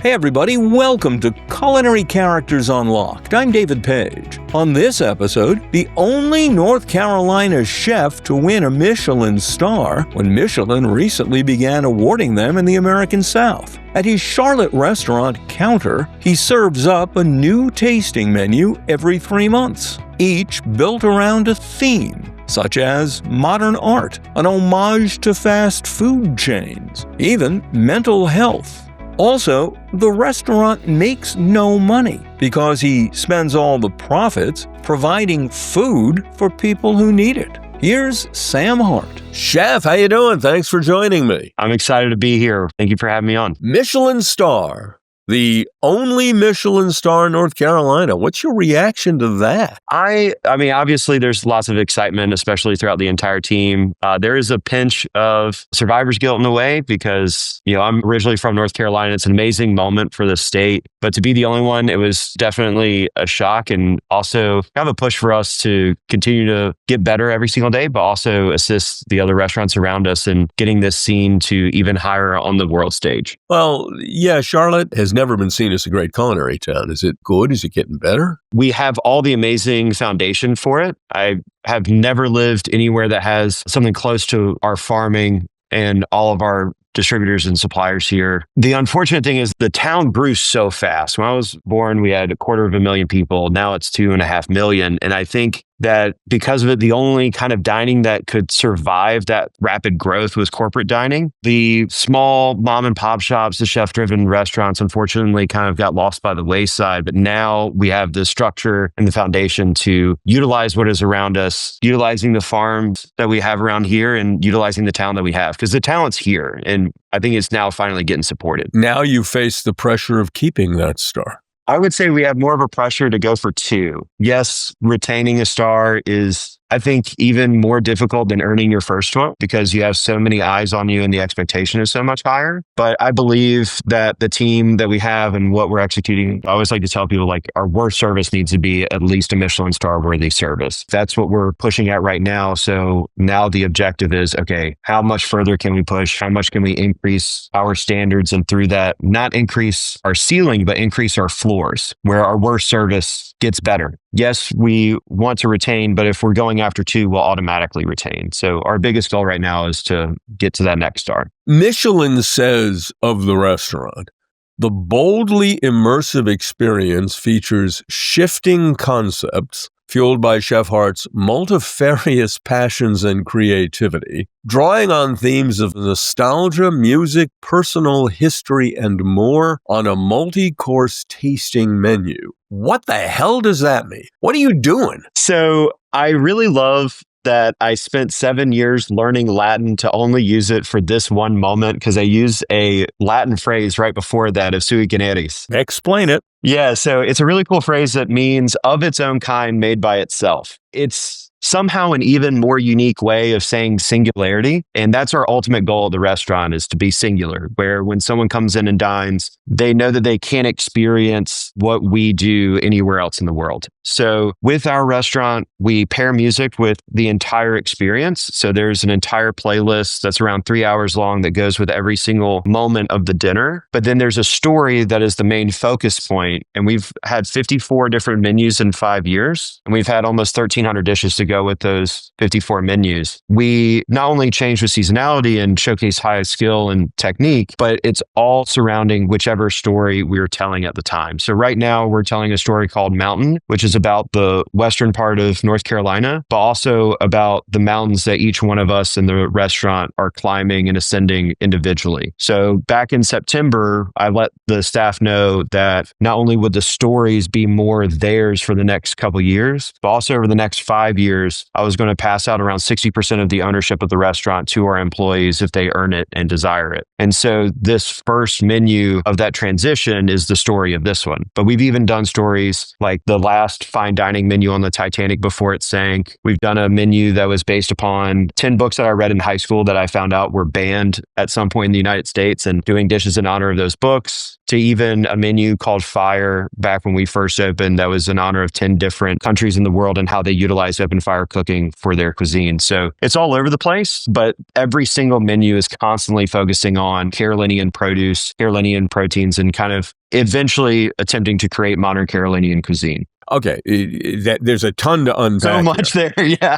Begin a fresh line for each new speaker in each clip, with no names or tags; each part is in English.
Hey everybody, welcome to Culinary Characters Unlocked. I'm David Page. On this episode, the only North Carolina chef to win a Michelin star when Michelin recently began awarding them in the American South. At his Charlotte restaurant Counter, he serves up a new tasting menu every 3 months, each built around a theme, such as modern art, an homage to fast food chains, even mental health. Also, the restaurant makes no money because he spends all the profits providing food for people who need it. Here's Sam Hart.
Chef, how you doing? Thanks for joining me.
I'm excited to be here. Thank you for having me on.
Michelin star. The only Michelin star in North Carolina. What's your reaction to that?
I mean, obviously there's lots of excitement, especially throughout the entire team. There is a pinch of survivor's guilt in a way because, I'm originally from North Carolina. It's an amazing moment for the state, but to be the only one, it was definitely a shock and also kind of a push for us to continue to get better every single day, but also assist the other restaurants around us in getting this scene to even higher on the world stage.
Well, yeah, Charlotte has never been seen as a great culinary town. Is it good? Is it getting better?
We have all the amazing foundation for it. I have never lived anywhere that has something close to our farming and all of our distributors and suppliers here. The unfortunate thing is the town grew so fast. When I was born, we had 250,000 people. Now it's 2.5 million. And I think that because of it, the only kind of dining that could survive that rapid growth was corporate dining. The small mom and pop shops, the chef-driven restaurants, unfortunately kind of got lost by the wayside. But now we have the structure and the foundation to utilize what is around us, utilizing the farms that we have around here and utilizing the talent that we have. Because the talent's here. And I think it's now finally getting supported.
Now you face the pressure of keeping that star.
I would say we have more of a pressure to go for 2. Yes, retaining a star is, I think, even more difficult than earning your first one because you have so many eyes on you and the expectation is so much higher. But I believe that the team that we have and what we're executing, I always like to tell people our worst service needs to be at least a Michelin star worthy service. That's what we're pushing at right now. So now the objective is, okay, how much further can we push? How much can we increase our standards? And through that, not increase our ceiling, but increase our floors where our worst service gets better. Yes, we want to retain, but if we're going after 2, we'll automatically retain. So our biggest goal right now is to get to that next star.
Michelin says of the restaurant, the boldly immersive experience features shifting concepts fueled by Chef Hart's multifarious passions and creativity, drawing on themes of nostalgia, music, personal history, and more on a multi-course tasting menu. What the hell does that mean? What are you doing?
So I really love that I spent 7 years learning Latin to only use it for this one moment because I use a Latin phrase right before that of sui generis.
Explain it.
Yeah, so it's a really cool phrase that means of its own kind, made by itself. It's somehow an even more unique way of saying singularity. And that's our ultimate goal of the restaurant is to be singular, where when someone comes in and dines, they know that they can't experience what we do anywhere else in the world. So with our restaurant, we pair music with the entire experience. So there's an entire playlist that's around 3 hours long that goes with every single moment of the dinner. But then there's a story that is the main focus point. And we've had 54 different menus in 5 years. And we've had almost 1,300 dishes to go with those 54 menus. We not only change with seasonality and showcase high skill and technique, but it's all surrounding whichever story we were telling at the time. So right now we're telling a story called Mountain, which is about the western part of North Carolina, but also about the mountains that each one of us in the restaurant are climbing and ascending individually. So back in September, I let the staff know that not only would the stories be more theirs for the next couple years, but also over the next 5 years, I was going to pass out around 60% of the ownership of the restaurant to our employees if they earn it and desire it. And so this first menu of that transition is the story of this one. But we've even done stories like the last fine dining menu on the Titanic before it sank. We've done a menu that was based upon 10 books that I read in high school that I found out were banned at some point in the United States and doing dishes in honor of those books. to even a menu called Fire back when we first opened that was in honor of 10 different countries in the world and how they utilize open fire cooking for their cuisine. So it's all over the place, but every single menu is constantly focusing on Carolinian produce, Carolinian proteins, and kind of eventually attempting to create modern Carolinian cuisine.
Okay, there's a ton to unpack.
So much
here.
there, yeah.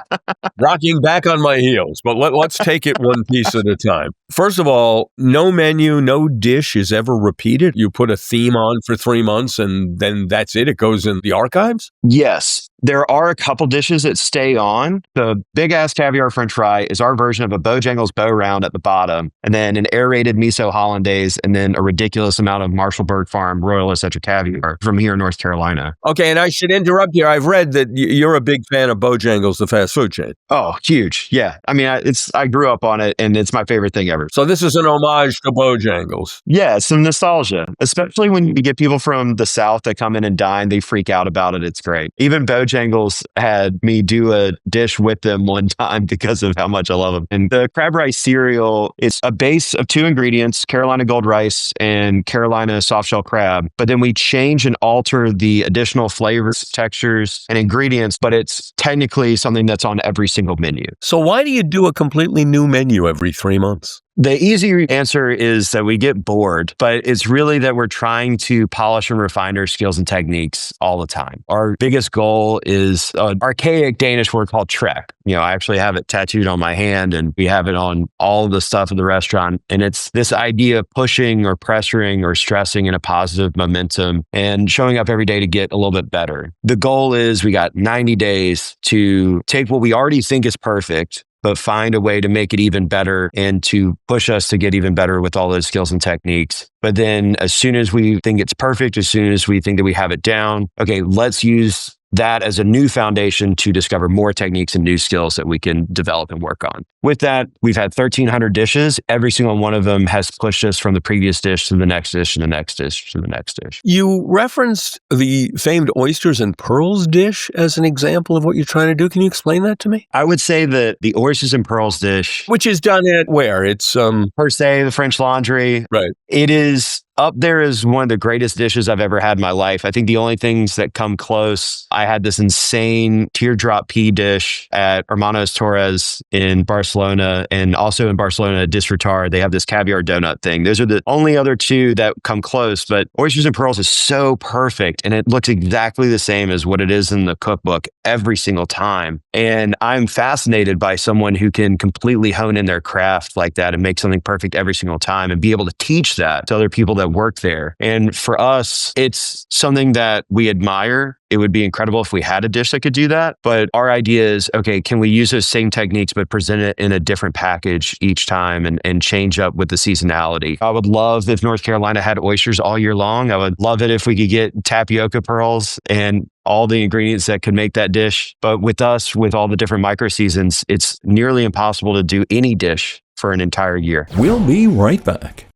Rocking back on my heels, but let's take it one piece at a time. First of all, no menu, no dish is ever repeated. You put a theme on for 3 months and then that's it. It goes in the archives?
Yes. There are a couple dishes that stay on. The big ass caviar French fry is our version of a Bojangles bow round at the bottom, and then an aerated miso hollandaise, and then a ridiculous amount of Marshallberg Farm Royal Essetra caviar from here in North Carolina.
Okay, and I should interrupt here. I've read that you're a big fan of Bojangles, the fast food chain.
Oh, huge. Yeah. I mean, I grew up on it and it's my favorite thing ever.
So this is an homage to Bojangles.
Yeah, it's some nostalgia, especially when you get people from the South that come in and dine. They freak out about it. It's great. Even Bojangles had me do a dish with them one time because of how much I love them. And the crab rice cereal, it's a base of 2 ingredients, Carolina gold rice and Carolina soft shell crab. But then we change and alter the additional flavors, textures, and ingredients, but it's technically something that's on every single menu.
So why do you do a completely new menu every 3 months?
The easy answer is that we get bored, but it's really that we're trying to polish and refine our skills and techniques all the time. Our biggest goal is an archaic Danish word called trek. I actually have it tattooed on my hand and we have it on all of the stuff in the restaurant. And it's this idea of pushing or pressuring or stressing in a positive momentum and showing up every day to get a little bit better. The goal is we got 90 days to take what we already think is perfect, but find a way to make it even better and to push us to get even better with all those skills and techniques. But then as soon as we think it's perfect, as soon as we think that we have it down, okay, let's use that as a new foundation to discover more techniques and new skills that we can develop and work on. With that, we've had 1,300 dishes. Every single one of them has pushed us from the previous dish to the next dish and the next dish to the next dish.
You referenced the famed oysters and pearls dish as an example of what you're trying to do. Can you explain that to me?
I would say that the oysters and pearls dish,
which is done at where? It's
per se, the French Laundry.
Right.
It is up there as one of the greatest dishes I've ever had in my life. I think the only things that come close, I had this insane teardrop pea dish at Hermanos Torres in Barcelona, and also in Barcelona at Disfrutar, they have this caviar donut thing. Those are the only other two that come close, but oysters and pearls is so perfect, and it looks exactly the same as what it is in the cookbook every single time. And I'm fascinated by someone who can completely hone in their craft like that and make something perfect every single time and be able to teach that to other people that work there. And for us, it's something that we admire. It would be incredible if we had a dish that could do that. But our idea is, okay, can we use those same techniques, but present it in a different package each time and change up with the seasonality? I would love if North Carolina had oysters all year long. I would love it if we could get tapioca pearls and all the ingredients that could make that dish. But with us, with all the different micro seasons, it's nearly impossible to do any dish for an entire year.
We'll be right back.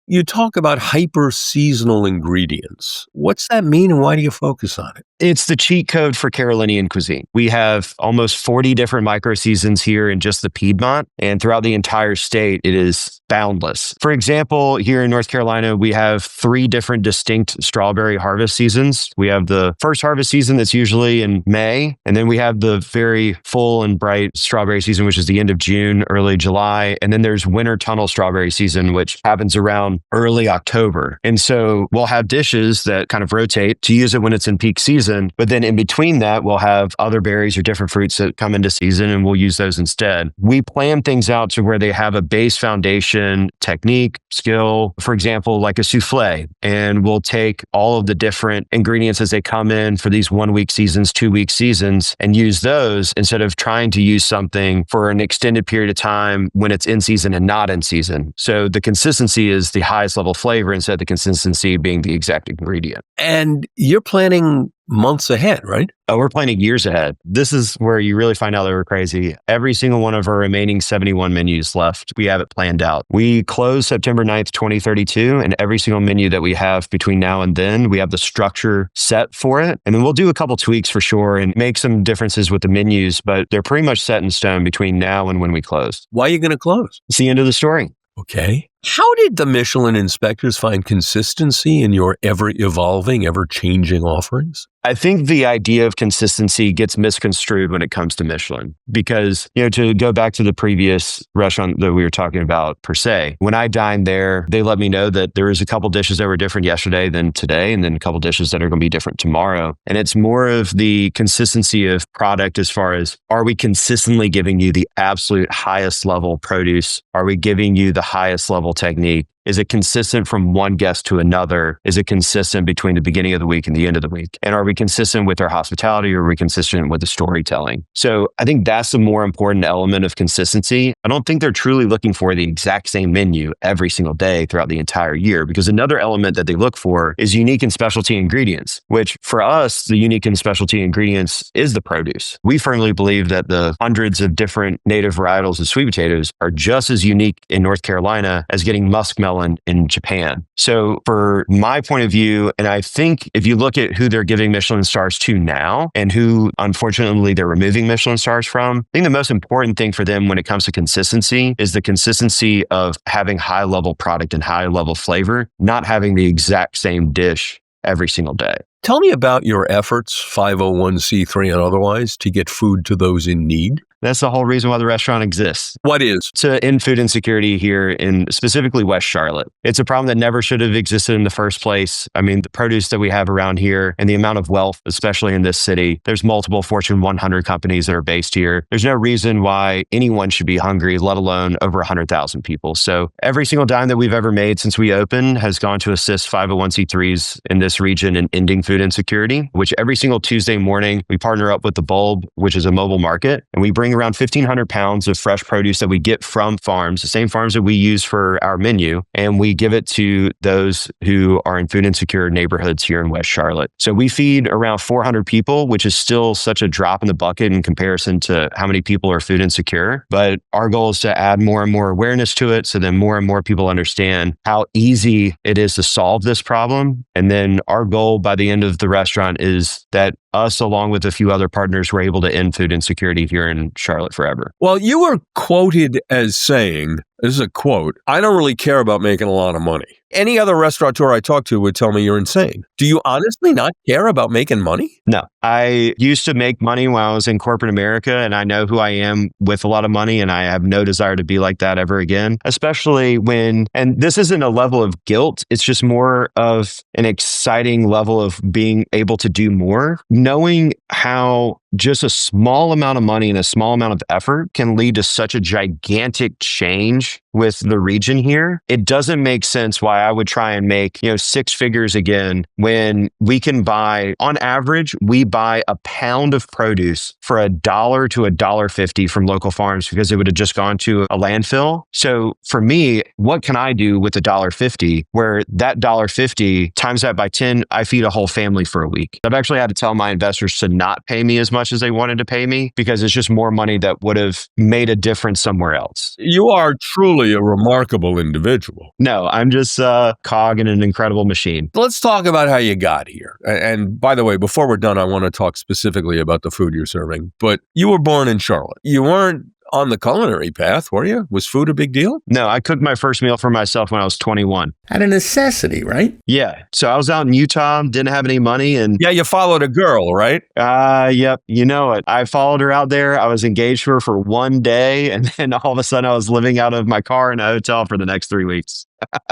You talk about hyper-seasonal ingredients. What's that mean and why do you focus on it?
It's the cheat code for Carolinian cuisine. We have almost 40 different micro seasons here in just the Piedmont, and throughout the entire state, it is boundless. For example, here in North Carolina, we have 3 different distinct strawberry harvest seasons. We have the first harvest season that's usually in May, and then we have the very full and bright strawberry season, which is the end of June, early July, and then there's winter tunnel strawberry season, which happens around early October. And so we'll have dishes that kind of rotate to use it when it's in peak season, but then in between that, we'll have other berries or different fruits that come into season and we'll use those instead. We plan things out to where they have a base foundation, technique, skill, for example, like a souffle, and we'll take all of the different ingredients as they come in for these 1-week seasons, 2-week seasons, and use those instead of trying to use something for an extended period of time when it's in season and not in season. So the consistency is the highest level flavor instead of the consistency being the exact ingredient.
And you're planning months ahead, right?
Oh, we're planning years ahead. This is where you really find out that we're crazy. Every single one of our remaining 71 menus left, we have it planned out. We close September 9th, 2032, and every single menu that we have between now and then, we have the structure set for it. And then we'll do a couple tweaks for sure and make some differences with the menus, but they're pretty much set in stone between now and when we close.
Why are you going to close?
It's the end of the story.
Okay. How did the Michelin inspectors find consistency in your ever-evolving, ever-changing offerings?
I think the idea of consistency gets misconstrued when it comes to Michelin because, to go back to the previous restaurant that we were talking about per se, when I dined there, they let me know that there was a couple dishes that were different yesterday than today, and then a couple dishes that are going to be different tomorrow. And it's more of the consistency of product as far as, are we consistently giving you the absolute highest level produce? Are we giving you the highest level technique? Is it consistent from one guest to another? Is it consistent between the beginning of the week and the end of the week? And are we consistent with our hospitality, or are we consistent with the storytelling? So I think that's the more important element of consistency. I don't think they're truly looking for the exact same menu every single day throughout the entire year, because another element that they look for is unique and specialty ingredients, which for us, the unique and specialty ingredients is the produce. We firmly believe that the hundreds of different native varietals of sweet potatoes are just as unique in North Carolina as getting muskmelon in Japan. So for my point of view, and I think if you look at who they're giving Michelin stars to now and who unfortunately they're removing Michelin stars from, I think the most important thing for them when it comes to consistency is the consistency of having high level product and high level flavor, not having the exact same dish every single day.
Tell me about your efforts, 501c3 and otherwise, to get food to those in need.
That's the whole reason why the restaurant exists.
What is?
To end food insecurity here in specifically West Charlotte. It's a problem that never should have existed in the first place. I mean, the produce that we have around here and the amount of wealth, especially in this city, there's multiple Fortune 100 companies that are based here. There's no reason why anyone should be hungry, let alone over 100,000 people. So every single dime that we've ever made since we opened has gone to assist 501c3s in this region in ending food insecurity, which every single Tuesday morning, we partner up with The Bulb, which is a mobile market, and we bring around 1,500 pounds of fresh produce that we get from farms, the same farms that we use for our menu, and we give it to those who are in food insecure neighborhoods here in West Charlotte. So we feed around 400 people, which is still such a drop in the bucket in comparison to how many people are food insecure. But our goal is to add more and more awareness to it so then more and more people understand how easy it is to solve this problem. And then our goal by the end of the restaurant is that us, along with a few other partners, were able to end food insecurity here in Charlotte forever.
Well, you were quoted as saying, this is a quote, "I don't really care about making a lot of money." Any other restaurateur I talk to would tell me you're insane. Do you honestly not care about making money?
No. I used to make money when I was in corporate America, and I know who I am with a lot of money, and I have no desire to be like that ever again, especially when, and this isn't a level of guilt, it's just more of an exciting level of being able to do more, knowing how just a small amount of money and a small amount of effort can lead to such a gigantic change with the region here. It doesn't make sense why I would try and make, six figures again when we can buy, on average, we buy a pound of produce for $1 to $1.50 from local farms because it would have just gone to a landfill. So for me, what can I do with $1.50 where that $1.50 times that by 10, I feed a whole family for a week? I've actually had to tell my investors to not pay me as much as they wanted to pay me because it's just more money that would have made a difference somewhere else.
You are truly a remarkable individual.
No, I'm just a cog in an incredible machine.
Let's talk about how you got here. And by the way, before we're done, I want to talk specifically about the food you're serving. But you were born in Charlotte. You weren't on the culinary path, were you? Was food a big deal?
No, I cooked my first meal for myself when I was 21.
Out of necessity, right?
Yeah. So I was out in Utah, didn't have any money, and
yeah, you followed a girl, right?
Yep. You know it. I followed her out there. I was engaged to her for one day, and then all of a sudden I was living out of my car in a hotel for the next 3 weeks.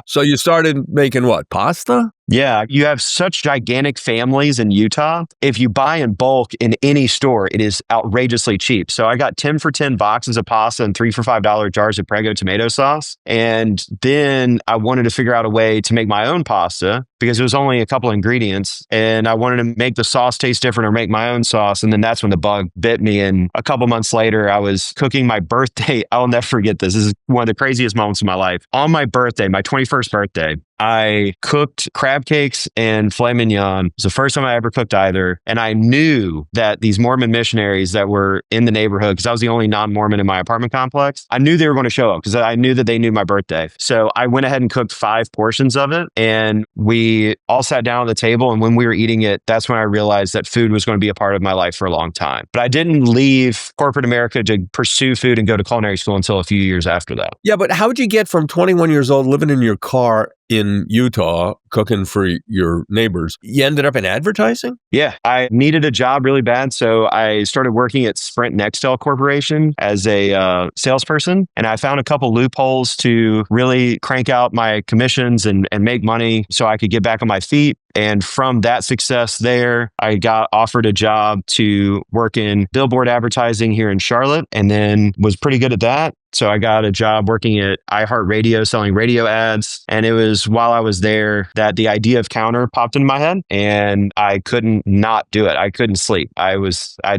So you started making what? Pasta?
Yeah, you have such gigantic families in Utah. If you buy in bulk in any store, it is outrageously cheap. So I got 10 for 10 boxes of pasta and 3 for $5 jars of Prego tomato sauce. And then I wanted to figure out a way to make my own pasta because it was only a couple ingredients. And I wanted to make the sauce taste different or make my own sauce. And then that's when the bug bit me. And a couple months later, I was cooking my birthday. I'll never forget this. This is one of the craziest moments of my life. On my birthday, my 21st birthday, I cooked crab cakes and filet mignon. It was the first time I ever cooked either. And I knew that these Mormon missionaries that were in the neighborhood, because I was the only non-Mormon in my apartment complex, I knew they were going to show up because I knew that they knew my birthday. So I went ahead and cooked 5 portions of it. And we we all sat down at the table, and when we were eating it, that's when I realized that food was going to be a part of my life for a long time. But I didn't leave corporate America to pursue food and go to culinary school until a few years after that.
Yeah, but how'd you get from 21 years old living in your car in Utah, cooking for your neighbors? You ended up in advertising?
Yeah, I needed a job really bad. So I started working at Sprint Nextel Corporation as a salesperson. And I found a couple loopholes to really crank out my commissions and make money so I could get back on my feet. And from that success there, I got offered a job to work in billboard advertising here in Charlotte, and then was pretty good at that. So I got a job working at iHeartRadio selling radio ads. And it was while I was there that the idea of Counter popped into my head, and I couldn't not do it. I couldn't sleep. I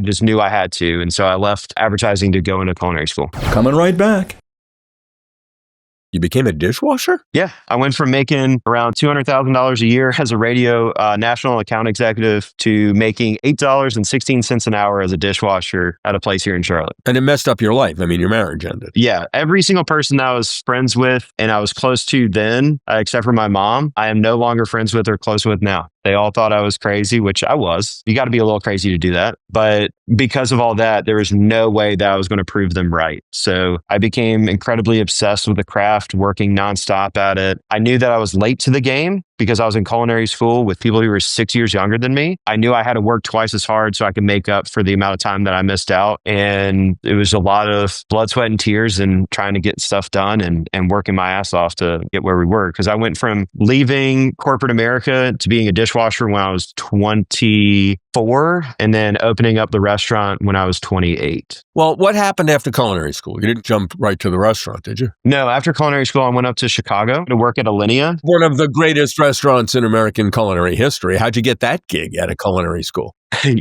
just knew I had to. And so I left advertising to go into culinary school.
Coming right back.
You became a dishwasher?
Yeah, I went from making around $200,000 a year as a radio national account executive to making $8.16 an hour as a dishwasher at a place here in Charlotte.
And it messed up your life. I mean, your marriage ended.
Yeah, every single person that I was friends with and I was close to then, except for my mom, I am no longer friends with or close with now. They all thought I was crazy, which I was. You got to be a little crazy to do that. But because of all that, there was no way that I was going to prove them right. So I became incredibly obsessed with the craft, working nonstop at it. I knew that I was late to the game because I was in culinary school with people who were 6 years younger than me. I knew I had to work twice as hard so I could make up for the amount of time that I missed out. And it was a lot of blood, sweat, and tears and trying to get stuff done and working my ass off to get where we were. Because I went from leaving corporate America to being a dishwasher when I was 24 and then opening up the restaurant when I was 28.
Well, what happened after culinary school? You didn't jump right to the restaurant, did you?
No, after culinary school, I went up to Chicago to work at Alinea.
One of the greatest restaurants in American culinary history. How'd you get that gig at a culinary school?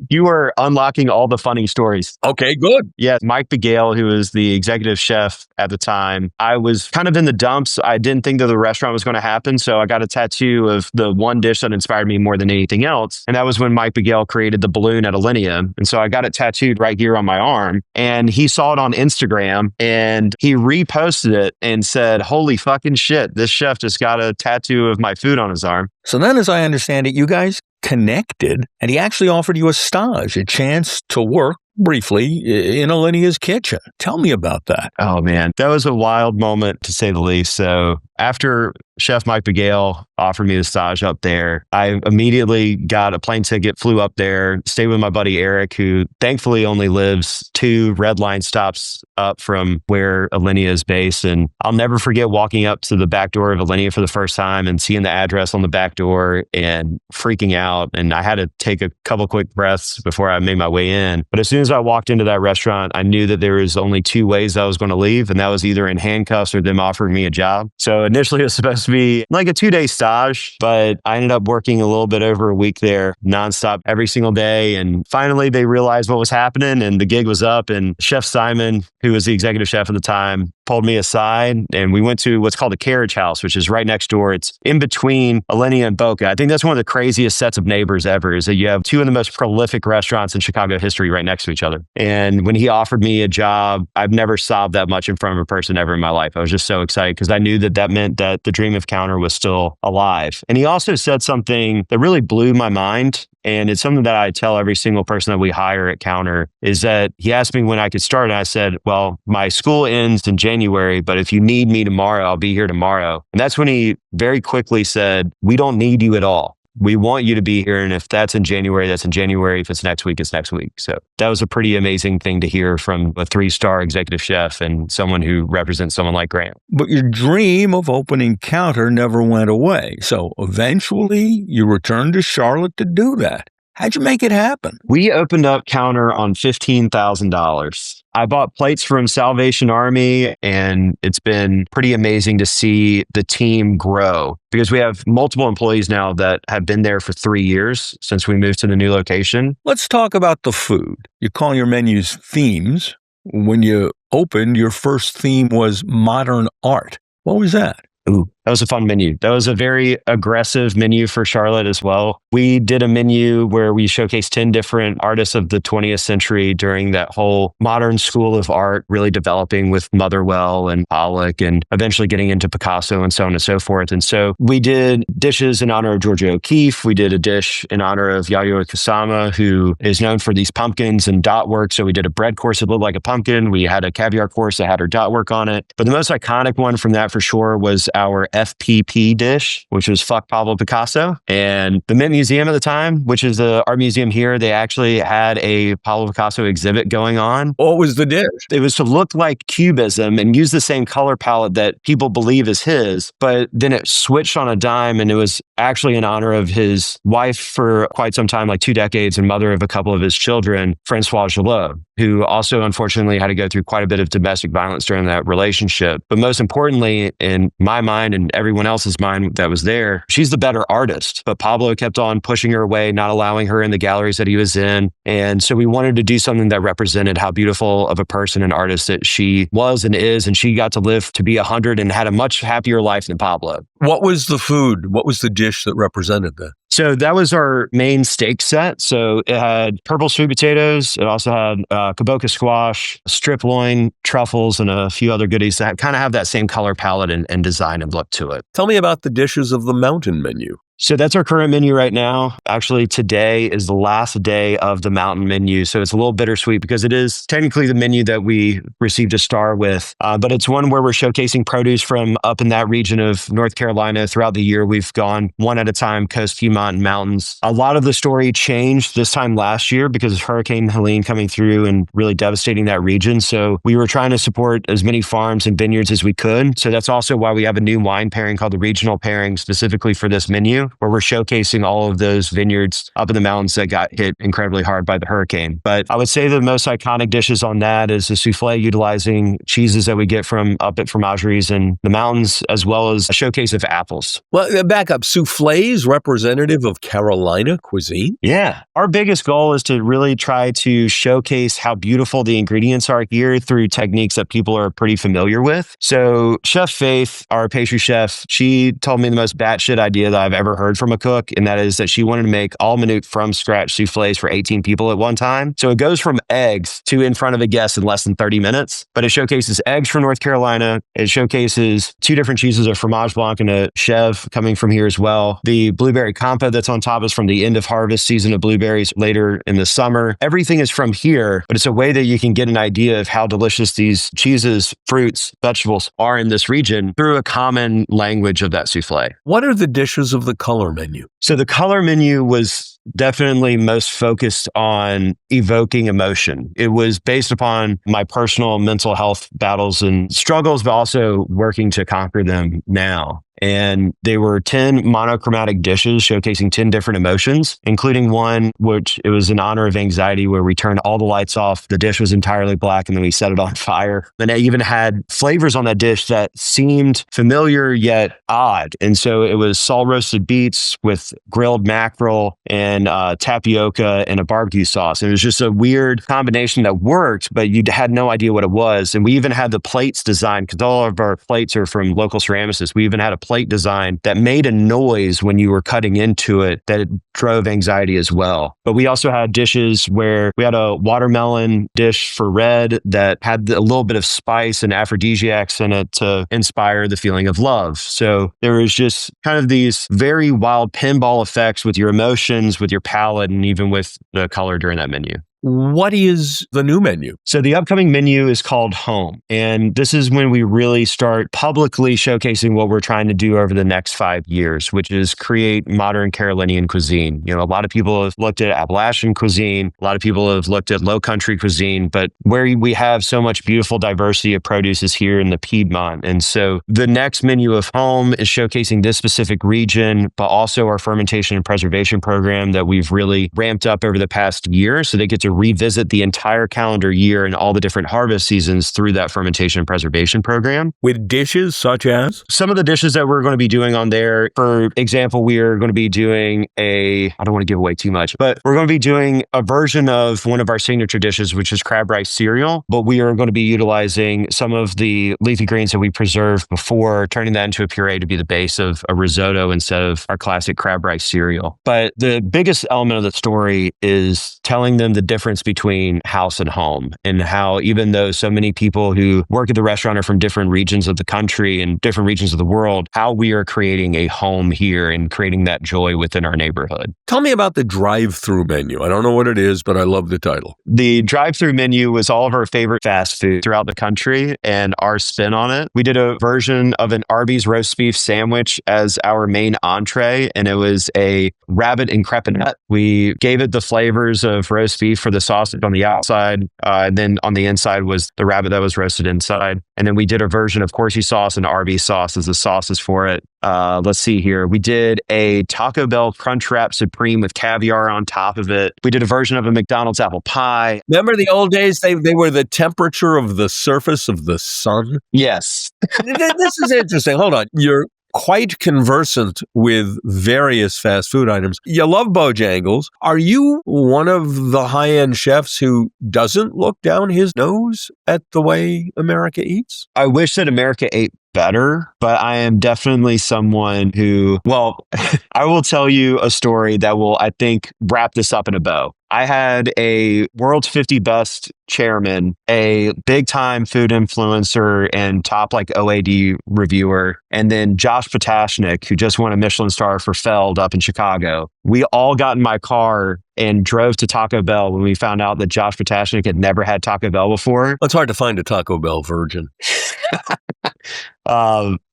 You are unlocking all the funny stories.
Okay, good.
Yeah, Mike Begale, who was the executive chef at the time, I was kind of in the dumps. I didn't think that the restaurant was going to happen. So I got a tattoo of the one dish that inspired me more than anything else. And that was when Mike Begale created the balloon at Alinea. And so I got it tattooed right here on my arm. And he saw it on Instagram and he reposted it and said, "Holy fucking shit, this chef just got a tattoo of my food on his arm."
So then, as I understand it, you guys connected, and he actually offered you a stage, a chance to work briefly in Alinea's kitchen. Tell me about that.
Oh, man. That was a wild moment, to say the least. So after Chef Mike Begale offered me the stage up there, I immediately got a plane ticket, flew up there, stayed with my buddy Eric, who thankfully only lives 2 red line stops up from where Alinea is based. And I'll never forget walking up to the back door of Alinea for the first time and seeing the address on the back door and freaking out. And I had to take a couple quick breaths before I made my way in. But as soon as I walked into that restaurant, I knew that there was only 2 ways I was going to leave. And that was either in handcuffs or them offering me a job. So initially it was supposed to be like a 2-day stage, but I ended up working a little bit over a week there nonstop every single day. And finally they realized what was happening and the gig was up. And Chef Simon, who was the executive chef at the time, pulled me aside and we went to what's called the Carriage House, which is right next door. It's in between Alinea and Boca. I think that's one of the craziest sets of neighbors ever, is that you have 2 of the most prolific restaurants in Chicago history right next to each other. And when he offered me a job, I've never sobbed that much in front of a person ever in my life. I was just so excited because I knew that that meant that the dream of Counter was still alive. And he also said something that really blew my mind. And it's something that I tell every single person that we hire at Counter, is that he asked me when I could start. And I said, well, my school ends in January, but if you need me tomorrow, I'll be here tomorrow. And that's when he very quickly said, we don't need you at all. We want you to be here. And if that's in January, that's in January. If it's next week, it's next week. So that was a pretty amazing thing to hear from a 3-star executive chef and someone who represents someone like Grant.
But your dream of opening Counter never went away. So eventually you returned to Charlotte to do that. How'd you make it happen?
We opened up Counter on $15,000. I bought plates from Salvation Army, and it's been pretty amazing to see the team grow because we have multiple employees now that have been there for 3 years since we moved to the new location.
Let's talk about the food. You call your menus themes. When you opened, your first theme was modern art. What was that?
Ooh, That was a fun menu. That was a very aggressive menu for Charlotte as well. We did a menu where we showcased 10 different artists of the 20th century during that whole modern school of art, really developing with Motherwell and Pollock and eventually getting into Picasso and so on and so forth. And so we did dishes in honor of Georgia O'Keeffe. We did a dish in honor of Yayoi Kusama, who is known for these pumpkins and dot work. So we did a bread course that looked like a pumpkin. We had a caviar course that had her dot work on it. But the most iconic one from that for sure was our FPP dish, which was Fuck Pablo Picasso. And the Mint Museum at the time, which is the art museum here, they actually had a Pablo Picasso exhibit going on.
What was the dish?
It was to look like Cubism and use the same color palette that people believe is his, but then it switched on a dime, and it was actually in honor of his wife for quite some time, like 2 decades, and mother of a couple of his children, Francoise Gillot, who also unfortunately had to go through quite a bit of domestic violence during that relationship. But most importantly, in my mind and everyone else's mind that was there, she's the better artist. But Pablo kept on pushing her away, not allowing her in the galleries that he was in. And so we wanted to do something that represented how beautiful of a person and artist that she was and is. And she got to live to be 100 and had a much happier life than Pablo.
What was the food? What was the dish that represented that?
So that was our main steak set. So it had purple sweet potatoes. It also had kaboka squash, strip loin, truffles, and a few other goodies that kind of have that same color palette and design and look to it.
Tell me about the dishes of the mountain menu.
So that's our current menu right now. Actually, today is the last day of the mountain menu. So it's a little bittersweet because it is technically the menu that we received a star with. But it's one where we're showcasing produce from up in that region of North Carolina. Throughout the year, we've gone one at a time, coast, Piedmont, and mountains. A lot of the story changed this time last year because of Hurricane Helene coming through and really devastating that region. So we were trying to support as many farms and vineyards as we could. So that's also why we have a new wine pairing called the Regional Pairing specifically for this menu, where we're showcasing all of those vineyards up in the mountains that got hit incredibly hard by the hurricane. But I would say the most iconic dishes on that is the souffle utilizing cheeses that we get from up at fromageries in the mountains, as well as a showcase of apples.
Well, back up. Souffles representative of Carolina cuisine?
Yeah. Our biggest goal is to really try to showcase how beautiful the ingredients are here through techniques that people are pretty familiar with. So Chef Faith, our pastry chef, she told me the most batshit idea that I've ever heard from a cook, and that is that she wanted to make all minute from scratch souffles for 18 people at one time. So it goes from eggs to in front of a guest in less than 30 minutes, but it showcases eggs from North Carolina. It showcases 2 different cheeses, a fromage blanc and a chèvre coming from here as well. The blueberry compote that's on top is from the end of harvest season of blueberries later in the summer. Everything is from here, but it's a way that you can get an idea of how delicious these cheeses, fruits, vegetables are in this region through a common language of that souffle.
What are the dishes of the color menu?
So the color menu was definitely most focused on evoking emotion. It was based upon my personal mental health battles and struggles, but also working to conquer them now. And they were 10 monochromatic dishes showcasing 10 different emotions, including one which it was in honor of anxiety, where we turned all the lights off. The dish was entirely black and then we set it on fire. And I even had flavors on that dish that seemed familiar yet odd. And so it was salt roasted beets with grilled mackerel and tapioca and a barbecue sauce. And it was just a weird combination that worked, but you had no idea what it was. And we even had the plates designed, because all of our plates are from local ceramicists. We even had a plate design that made a noise when you were cutting into it that drove anxiety as well. But we also had dishes where we had a watermelon dish for red that had a little bit of spice and aphrodisiacs in it to inspire the feeling of love. So there was just kind of these very wild pinball effects with your emotions, with your palate, and even with the color during that menu.
What is the new menu?
So the upcoming menu is called Home. And this is when we really start publicly showcasing what we're trying to do over the next 5 years, which is create modern Carolinian cuisine. You know, a lot of people have looked at Appalachian cuisine. A lot of people have looked at low country cuisine, but where we have so much beautiful diversity of produce is here in the Piedmont. And so the next menu of Home is showcasing this specific region, but also our fermentation and preservation program that we've really ramped up over the past year. So they get to to revisit the entire calendar year and all the different harvest seasons through that fermentation and preservation program.
With dishes such as?
Some of the dishes that we're going to be doing on there, for example, we are going to be doing I don't want to give away too much, but we're going to be doing a version of one of our signature dishes, which is crab rice cereal. But we are going to be utilizing some of the leafy greens that we preserved before, turning that into a puree to be the base of a risotto instead of our classic crab rice cereal. But the biggest element of the story is telling them the difference between house and home, and how even though so many people who work at the restaurant are from different regions of the country and different regions of the world, how we are creating a home here and creating that joy within our neighborhood.
Tell me about the drive-through menu. I don't know what it is, but I love the title.
The drive-through menu was all of our favorite fast food throughout the country and our spin on it. We did a version of an Arby's roast beef sandwich as our main entree, and it was a rabbit and crepinette. We gave it the flavors of roast beef for the sausage on the outside, and then on the inside was the rabbit that was roasted inside. And then we did a version of Corsi sauce and Arby's sauce as the sauces for it. Let's see here. We did a Taco Bell Crunchwrap Supreme with caviar on top of it. We did a version of a McDonald's apple pie.
Remember the old days? They were the temperature of the surface of the sun?
Yes.
This is interesting. Hold on. You're quite conversant with various fast food items. You love Bojangles. Are you one of the high-end chefs who doesn't look down his nose at the way America eats?
I wish that America ate better, but I am definitely someone who, I will tell you a story that will, I think, wrap this up in a bow. I had a World's 50 Best chairman, a big time food influencer and top OAD reviewer, and then Josh Potashnik, who just won a Michelin star for Feld up in Chicago. We all got in my car and drove to Taco Bell when we found out that Josh Potashnik had never had Taco Bell before.
It's hard to find a Taco Bell virgin.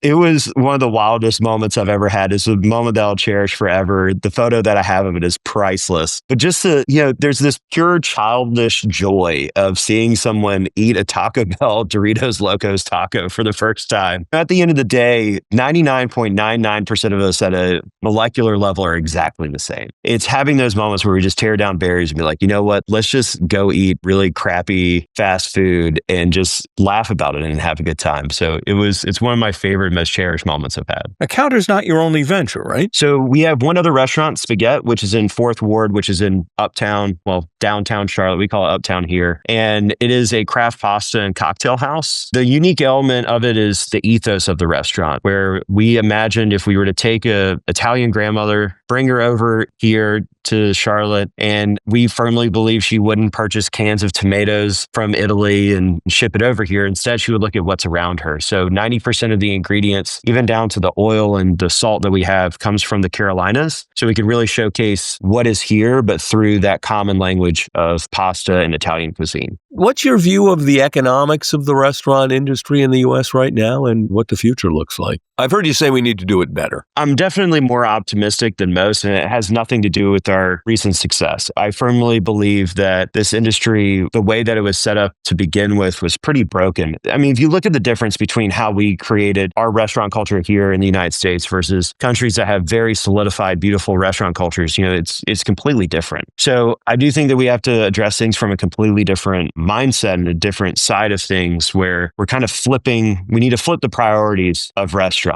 It was one of the wildest moments I've ever had. It's a moment that I'll cherish forever. The photo that I have of it is priceless. But just there's this pure childish joy of seeing someone eat a Taco Bell Doritos Locos taco for the first time. At the end of the day, 99.99% of us at a molecular level are exactly the same. It's having those moments where we just tear down barriers and be like, you know what? Let's just go eat really crappy fast food and just laugh about it and have a good time. So it's one of my favorite, most cherished moments I've had.
A counter's not your only venture, right?
So we have one other restaurant, Spaghetti, which is in 4th Ward, which is in downtown Charlotte. We call it Uptown here. And it is a craft pasta and cocktail house. The unique element of it is the ethos of the restaurant, where we imagined if we were to take a Italian grandmother, bring her over here to Charlotte, and we firmly believe she wouldn't purchase cans of tomatoes from Italy and ship it over here. Instead, she would look at what's around her. So 90% of the ingredients, even down to the oil and the salt that we have, comes from the Carolinas. So we can really showcase what is here, but through that common language of pasta and Italian cuisine.
What's your view of the economics of the restaurant industry in the U.S. right now and what the future looks like? I've heard you say we need to do it better.
I'm definitely more optimistic than most, and it has nothing to do with our recent success. I firmly believe that this industry, the way that it was set up to begin with, was pretty broken. I mean, if you look at the difference between how we created our restaurant culture here in the United States versus countries that have very solidified, beautiful restaurant cultures, it's completely different. So I do think that we have to address things from a completely different mindset and a different side of things, where we're kind of we need to flip the priorities of restaurants.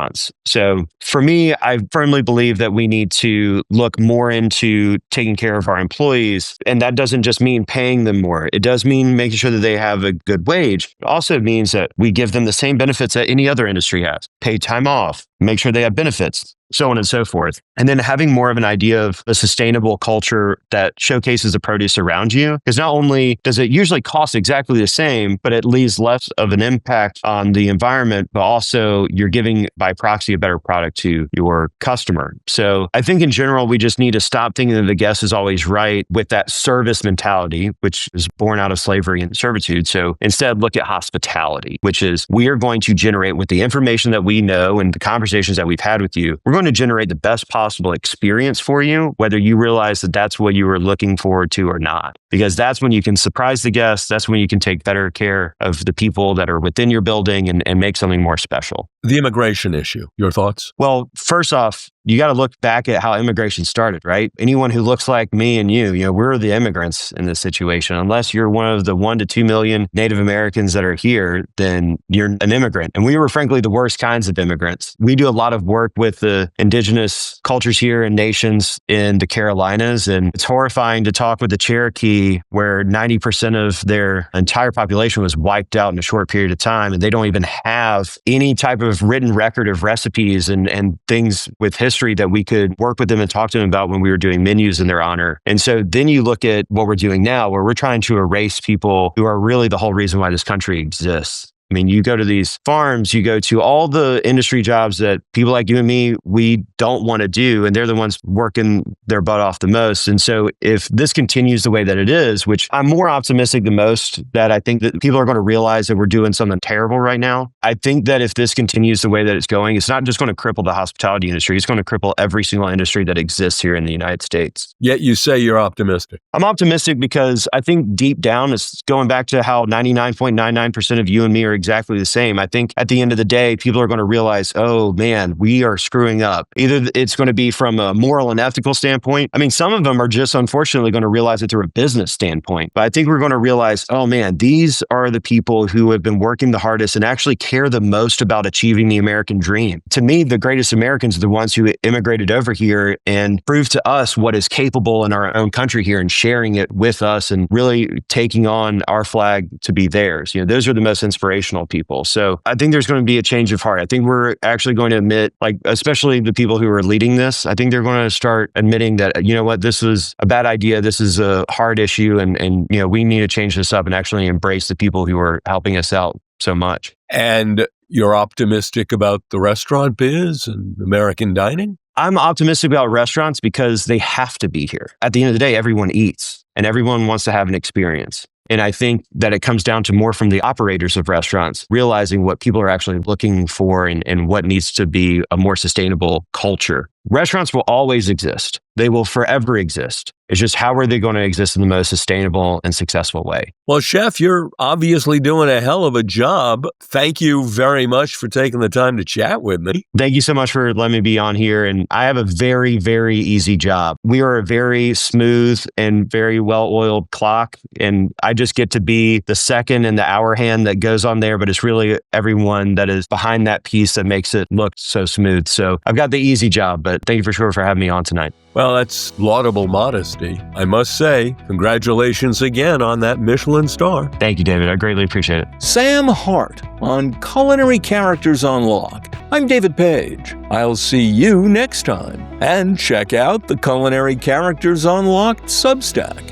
So for me, I firmly believe that we need to look more into taking care of our employees. And that doesn't just mean paying them more. It does mean making sure that they have a good wage. It also means that we give them the same benefits that any other industry has. Paid time off, make sure they have benefits, so on and so forth. And then having more of an idea of a sustainable culture that showcases the produce around you. Because not only does it usually cost exactly the same, but it leaves less of an impact on the environment, but also you're giving by proxy a better product to your customer. So I think in general, we just need to stop thinking that the guest is always right with that service mentality, which is born out of slavery and servitude. So instead look at hospitality, which is we are going to generate with the information that we know and the conversations that we've had with you, we're going to generate the best possible experience for you, whether you realize that that's what you were looking forward to or not. Because that's when you can surprise the guests. That's when you can take better care of the people that are within your building and make something more special.
The immigration issue, your thoughts?
Well, first off, you got to look back at how immigration started, right? Anyone who looks like me and you, we're the immigrants in this situation. Unless you're one of the 1 to 2 million Native Americans that are here, then you're an immigrant. And we were frankly the worst kinds of immigrants. We do a lot of work with the indigenous cultures here and nations in the Carolinas. And it's horrifying to talk with the Cherokee, where 90% of their entire population was wiped out in a short period of time. And they don't even have any type of written record of recipes and things with history that we could work with them and talk to them about when we were doing menus in their honor. And so then you look at what we're doing now, where we're trying to erase people who are really the whole reason why this country exists. I mean, you go to these farms, you go to all the industry jobs that people like you and me, we don't want to do. And they're the ones working their butt off the most. And so if this continues the way that it is, which I'm more optimistic than most, that I think that people are going to realize that we're doing something terrible right now. I think that if this continues the way that it's going, it's not just going to cripple the hospitality industry. It's going to cripple every single industry that exists here in the United States.
Yet you say you're optimistic.
I'm optimistic because I think deep down, it's going back to how 99.99% of you and me are exactly the same. I think at the end of the day, people are going to realize, oh man, we are screwing up. Either it's going to be from a moral and ethical standpoint. I mean, some of them are just unfortunately going to realize it through a business standpoint. But I think we're going to realize, oh man, these are the people who have been working the hardest and actually care the most about achieving the American dream. To me, the greatest Americans are the ones who immigrated over here and proved to us what is capable in our own country here and sharing it with us and really taking on our flag to be theirs. Those are the most inspirational people. So I think there's going to be a change of heart. I think we're actually going to admit, especially the people who are leading this, I think they're going to start admitting that, you know what, this was a bad idea. This is a hard issue. And we need to change this up and actually embrace the people who are helping us out so much.
And you're optimistic about the restaurant biz and American dining?
I'm optimistic about restaurants because they have to be here. At the end of the day, everyone eats and everyone wants to have an experience. And I think that it comes down to more from the operators of restaurants, realizing what people are actually looking for and what needs to be a more sustainable culture. Restaurants will always exist. They will forever exist. It's just how are they going to exist in the most sustainable and successful way?
Well, Chef, you're obviously doing a hell of a job. Thank you very much for taking the time to chat with me.
Thank you so much for letting me be on here. And I have a very, very easy job. We are a very smooth and very well-oiled clock. And I just get to be the second and the hour hand that goes on there. But it's really everyone that is behind that piece that makes it look so smooth. So I've got the easy job, but thank you for having me on tonight.
Well, that's laudable modesty. I must say, congratulations again on that Michelin star.
Thank you, David. I greatly appreciate it.
Sam Hart on Culinary Characters Unlocked. I'm David Page. I'll see you next time. And check out the Culinary Characters Unlocked Substack.